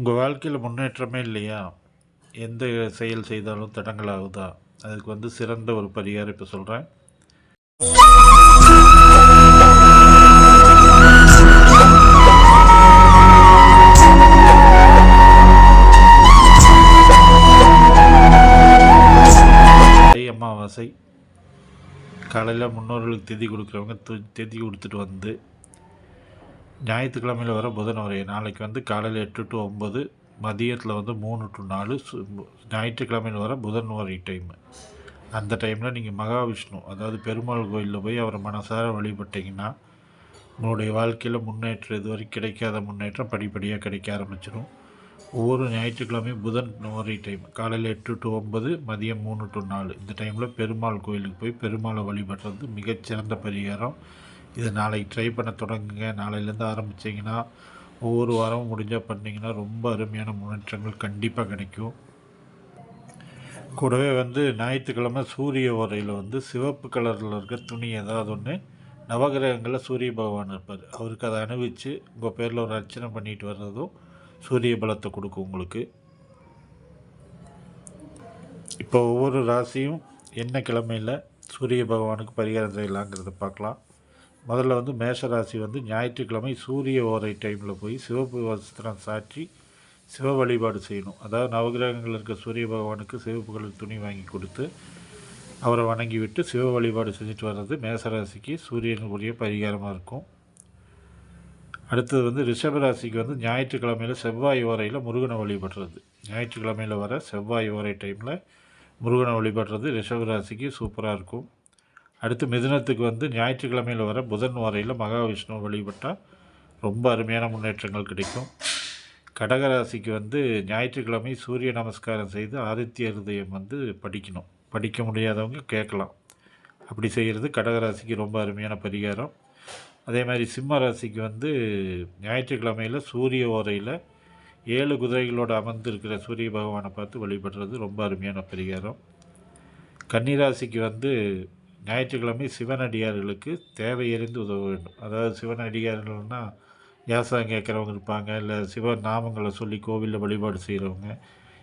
உங்கள் வாழ்க்கையில் முன்னேற்றமே இல்லையா? எந்த செயல் செய்தாலும் தடங்கல் ஆகுதா? அதுக்கு சிறந்த ஒரு பரிகாரம் இப்போ சொல்கிறேன். அமாவாசை காலையில் முன்னோர்களுக்கு திதி கொடுக்குறவங்க திதி கொடுத்துட்டு ஞாயிற்றுக்கிழமையில் வர புதன் வரைய நாளைக்கு காலையில் 8 to 9, மதியத்தில் 3 to 4, ஞாயிற்றுக்கிழமையில் வர புதன் வரை டைமு. அந்த டைமில் நீங்கள் மகாவிஷ்ணு, அதாவது பெருமாள் கோயிலில் போய் அவரை மனசார வழிபட்டிங்கன்னா உங்களுடைய வாழ்க்கையில் முன்னேற்றம் இதுவரை கிடைக்காத முன்னேற்றம் படிப்படியாக கிடைக்க ஆரம்பிச்சிடும். ஒவ்வொரு ஞாயிற்றுக்கிழமையும் புதன் வரை டைம் காலையில் 8 to 9, மதியம் 3 to 4 இந்த டைமில் பெருமாள் கோயிலுக்கு போய் பெருமாளை வழிபடுறது மிகச்சிறந்த பரிகாரம். இதை நாளைக்கு ட்ரை பண்ண தொடங்குங்க. நாளையிலேருந்து ஆரம்பிச்சிங்கன்னா ஒவ்வொரு வாரமும் முடிஞ்சால் பண்ணிங்கன்னா ரொம்ப அருமையான முன்னேற்றங்கள் கண்டிப்பாக கிடைக்கும். கூடவே ஞாயிற்றுக்கிழமை சூரிய ஓரையில் சிவப்பு கலரில் இருக்க துணி ஏதாவது ஒன்று, நவகிரகங்களில் சூரிய பகவான் இருப்பார், அவருக்கு அதை அணிவித்து உங்கள் பேரில் ஒரு அர்ச்சனை பண்ணிட்டு வர்றதும் சூரிய பலத்தை கொடுக்கும் உங்களுக்கு. இப்போ ஒவ்வொரு ராசியும் என்ன கிழமையில் சூரிய பகவானுக்கு பரிகாரம் செய்யலாங்கிறத பார்க்கலாம். முதல்ல மேஷ ராசி ஞாயிற்றுக்கிழமை சூரிய ஓரை டைமில் போய் சிவப்பு வஸ்திரம் சாற்றி சிவ வழிபாடு செய்யணும். அதாவது நவகிரகங்கள் இருக்க சூரிய பகவானுக்கு சிவப்பு கலர் துணி வாங்கி கொடுத்து அவரை வணங்கி விட்டு சிவ வழிபாடு செஞ்சுட்டு வர்றது மேசராசிக்கு சூரியனுக்குரிய பரிகாரமாக இருக்கும். அடுத்தது ரிஷபராசிக்கு ஞாயிற்றுக்கிழமையில் செவ்வாய் ஓரையில் முருகனை வழிபடுறது. ஞாயிற்றுக்கிழமையில் வர செவ்வாய் ஓரை டைமில் முருகனை வழிபடுறது ரிஷபராசிக்கு சூப்பராக இருக்கும். அடுத்து மிதுனத்துக்கு ஞாயிற்றுக்கிழமையில் வர புதன் ஓரையில் மகாவிஷ்ணு வழிபட்டால் ரொம்ப அருமையான முன்னேற்றங்கள் கிடைக்கும். கடகராசிக்கு ஞாயிற்றுக்கிழமை சூரிய நமஸ்காரம் செய்து ஆதித்ய ஹிருதயம் படிக்கணும். படிக்க முடியாதவங்க கேட்கலாம். அப்படி செய்கிறது கடகராசிக்கு ரொம்ப அருமையான பரிகாரம். அதே மாதிரி சிம்ம ராசிக்கு ஞாயிற்றுக்கிழமையில் சூரிய ஓரையில் 7 குதிரைகளோடு அமர்ந்திருக்கிற சூரிய பகவானை பார்த்து வழிபடுறது ரொம்ப அருமையான பரிகாரம். கன்னிராசிக்கு ஞாயிற்றுக்கிழமை சிவனடியார்களுக்கு தேவையறிந்து உதவ வேண்டும். அதாவது சிவனடியார்கள்னால் யாசகம் கேட்குறவங்க இருப்பாங்க, இல்லை சிவ நாமங்களை சொல்லி கோவிலில் வழிபாடு செய்கிறவங்க,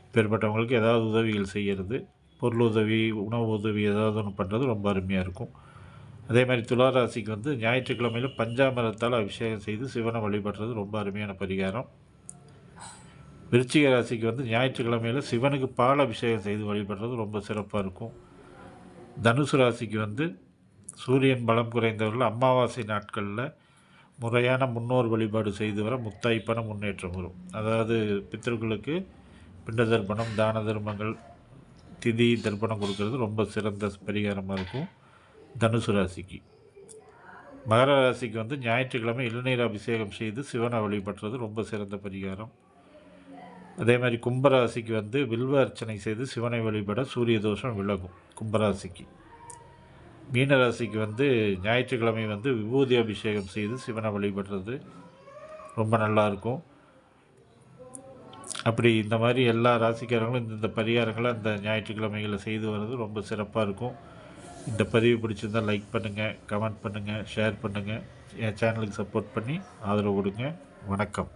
இப்பேற்பட்டவங்களுக்கு ஏதாவது உதவிகள் செய்கிறது, பொருள் உதவி, உணவு உதவி ஏதாவது ஒன்று பண்ணுறது ரொம்ப அருமையாக இருக்கும். அதே மாதிரி துளாராசிக்கு ஞாயிற்றுக்கிழமையில் பஞ்சாமிரத்தால் அபிஷேகம் செய்து சிவனை வழிபடுறது ரொம்ப அருமையான பரிகாரம். விருச்சிக ராசிக்கு ஞாயிற்றுக்கிழமையில் சிவனுக்கு பால் அபிஷேகம் செய்து வழிபடுறது ரொம்ப சிறப்பாக இருக்கும். தனுசு ராசிக்கு சூரியன் பலம் குறைந்தவர்கள் அமாவாசை நாட்களில் முறையான முன்னோர் வழிபாடு செய்து வர முத்தாய்ப்பான முன்னேற்றம் வரும். அதாவது பித்தர்களுக்கு பிண்ட தர்ப்பணம், தான தர்மங்கள், திதி தர்ப்பணம் கொடுக்கறது ரொம்ப சிறந்த பரிகாரமாக இருக்கும் தனுசு ராசிக்கு. மகர ராசிக்கு ஞாயிற்றுக்கிழமை இளநீர் அபிஷேகம் செய்து சிவனை வழிபடுறது ரொம்ப சிறந்த பரிகாரம். அதே மாதிரி கும்பராசிக்கு வில்வ அர்ச்சனை செய்து சிவனை வழிபட சூரிய தோஷம் விலகும் கும்பராசிக்கு. மீனராசிக்கு ஞாயிற்றுக்கிழமை விபூதி அபிஷேகம் செய்து சிவனை வழிபடுறது ரொம்ப நல்லாயிருக்கும். அப்படி இந்த மாதிரி எல்லா ராசிக்காரங்களும் இந்த பரிகாரங்களை அந்த ஞாயிற்றுக்கிழமைகளை செய்து வர்றது ரொம்ப சிறப்பாக இருக்கும். இந்த பதிவு பிடிச்சிருந்தால் லைக் பண்ணுங்கள், கமெண்ட் பண்ணுங்கள், ஷேர் பண்ணுங்கள். என் சேனலுக்கு சப்போர்ட் பண்ணி ஆதரவு கொடுங்க. வணக்கம்.